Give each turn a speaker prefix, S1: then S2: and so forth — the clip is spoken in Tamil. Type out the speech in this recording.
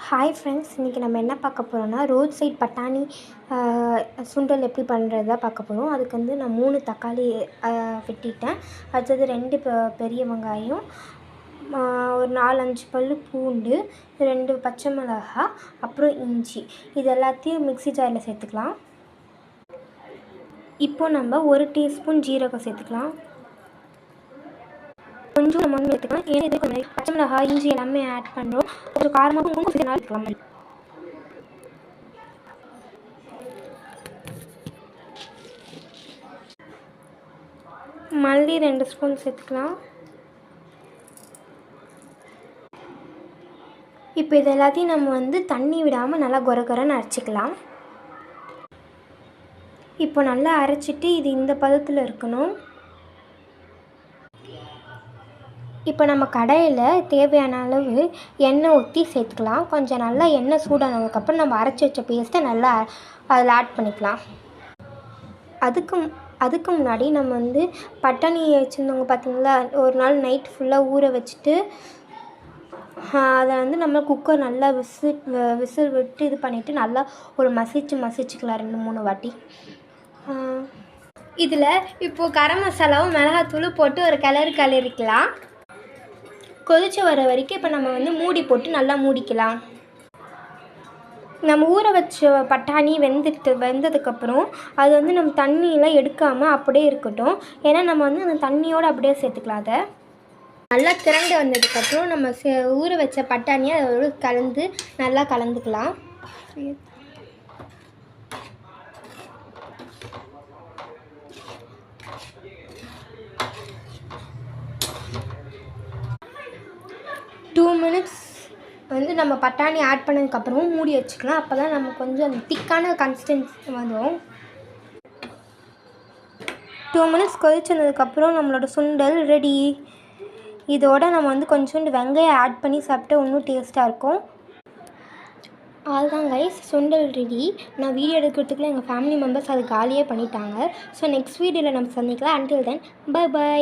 S1: ஹாய் ஃப்ரெண்ட்ஸ், இன்றைக்கி நம்ம என்ன பார்க்க போகிறோம்னா ரோட் சைட் பட்டாணி சுண்டல் எப்படி பண்ணுறது தான் பார்க்க போகிறோம். அதுக்கு வந்து நான் 3 தக்காளி வெட்டிட்டேன். அடுத்தது 2 பெரிய வெங்காயம், ஒரு 4-5 பல் பூண்டு, 2 பச்சை மிளகாய், அப்புறம் இஞ்சி. இது எல்லாத்தையும் மிக்ஸி ஜாரில் சேர்த்துக்கலாம். இப்போது நம்ம 1 டீஸ்பூன் ஜீரகம் சேர்த்துக்கலாம். கொஞ்சம் நம்ம வந்து எடுத்துக்கலாம். ஏன்னா இது கொஞ்சம் பச்சை மிளகாய், இஞ்சி எல்லாமே ஆட் பண்ணுறோம். கொஞ்சம் காரமாக கொஞ்சம் எடுத்துக்கலாம். மல்லி 2 ஸ்பூன் சேர்த்துக்கலாம். இப்போ இது எல்லாத்தையும் நம்ம வந்து தண்ணி விடாமல் நல்லா கொரகொரன்னு அரைச்சிக்கலாம். இப்போ நல்லா அரைச்சிட்டு இது இந்த பதத்தில் இருக்கணும். இப்போ நம்ம கடாயில் தேவையான அளவு எண்ணெய் ஊற்றி சேர்த்துக்கலாம். கொஞ்சம் நல்லா எண்ணெய் சூடானதுக்கப்புறம் நம்ம அரைச்சி வச்ச பேஸ்ட்டை நல்லா அதில் ஆட் பண்ணிக்கலாம். அதுக்கு முன்னாடி நம்ம வந்து பட்டாணி வச்சுருந்தவங்க பார்த்திங்களா, ஒரு நாள் நைட் ஃபுல்லாக ஊற வச்சுட்டு அதை வந்து நம்ம குக்கர் நல்லா விசில் விட்டு இது பண்ணிவிட்டு நல்லா ஒரு மசிச்சுக்கலாம் 2-3 வாட்டி. இதில் இப்போது கரம் மசாலாவும் மிளகாத்தூளும் போட்டு ஒரு கிளறிக்கலாம். கொதிச்சு வர வரைக்கும் இப்போ நம்ம வந்து மூடி போட்டு நல்லா மூடிக்கலாம். நம்ம ஊற வச்ச பட்டாணி வெந்ததுக்கப்புறம் அது வந்து நம்ம தண்ணியெலாம் எடுக்காமல் அப்படியே இருக்கட்டும். ஏன்னா நம்ம வந்து அந்த தண்ணியோடு அப்படியே சேர்த்துக்கலாம். அதை நல்லா திரண்டு வந்ததுக்கப்புறம் நம்ம ஊற வச்ச பட்டாணியை அதோடு நல்லா கலந்துக்கலாம். டூ மினிட்ஸ் வந்து நம்ம பட்டாணி ஆட் பண்ணதுக்கப்புறமும் மூடி வச்சுக்கலாம். அப்போ தான் நம்ம கொஞ்சம் அந்த திக்கான கன்சிஸ்டன்சி வந்துடும். 2 மினிட்ஸ் கொதிச்சதுக்கப்புறம் நம்மளோட சுண்டல் ரெடி. இதோடு நம்ம வந்து கொஞ்சோண்டு வெங்காயம் ஆட் பண்ணி சாப்பிட்டா இன்னும் டேஸ்ட்டாக இருக்கும். அதுதான் கைஸ், சுண்டல் ரெடி. நான் வீடியோ எடுக்கிறதுக்குள்ளே எங்கள் ஃபேமிலி மெம்பர்ஸ் அது காலியே பண்ணிட்டாங்க. ஸோ நெக்ஸ்ட் வீடியோவில் நம்ம சந்திக்கலாம். Until then by.